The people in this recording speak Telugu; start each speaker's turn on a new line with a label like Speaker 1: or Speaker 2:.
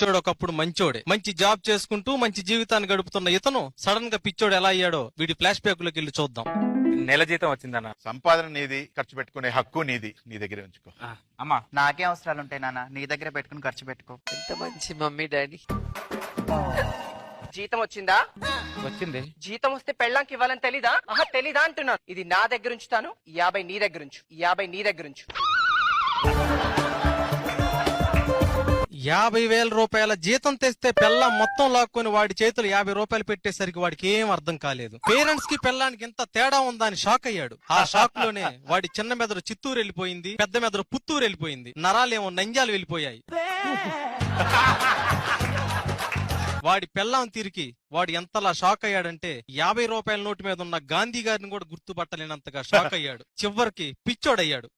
Speaker 1: పిచ్చోడు ఒకప్పుడు మంచోడే, మంచి జాబ్ చేసుకుంటూ మంచి జీవితాన్ని గడుపుతున్న ఇతను సడన్ గా పిచ్చోడు ఎలా అయ్యాడో వీడి ఫ్లాష్ బ్యాక్ లోకి వెళ్ళి చూద్దాం.
Speaker 2: నెల జీతం వచ్చిందన్న.
Speaker 3: సంపాదన నీది, ఖర్చు పెట్టుకునే హక్కు నీది, నీ దగ్గరే ఉంచుకో.
Speaker 2: అమ్మా
Speaker 4: నాకే అవసరాలు ఉంటాయి నాన్న, నీ దగ్గర పెట్టుకుని ఖర్చు పెట్టుకో.
Speaker 5: ఎంత మంచి మమ్మీ డాడీ.
Speaker 6: జీతం వచ్చిందా?
Speaker 2: వచ్చింది.
Speaker 6: జీతం వస్తే పెళ్ళాంకి ఇవ్వాలని తెలీదా? ఆహా తెలీదా అంటున్నాను. ఇది నా దగ్గర ఉంచుతాను, 50 నీ దగ్గర ఉంచు, 50 నీ దగ్గర ఉంచు.
Speaker 1: 50,000 రూపాయల జీతం తెస్తే పెళ్ళాం మొత్తం లాక్కొని వాడి చేతులు 50 రూపాయలు పెట్టేసరికి వాడికి ఏం అర్థం కాలేదు. పేరెంట్స్ కి పెళ్ళానికి ఎంత తేడా ఉందా అని షాక్ అయ్యాడు. ఆ షాక్ లోనే వాడి చిన్న మెదడు చిత్తూరు వెళ్ళిపోయింది, పెద్ద మెదడు పుత్తూరు వెళ్ళిపోయింది, నరాలేమో నంజాలు వెళ్ళిపోయాయి. వాడి పెళ్ళాం తిరిగి వాడు ఎంతలా షాక్ అయ్యాడంటే 50 రూపాయల నోటు మీద ఉన్న గాంధీ గారిని కూడా గుర్తుపట్టలేనంతగా షాక్ అయ్యాడు. చివరికి పిచ్చోడయ్యాడు.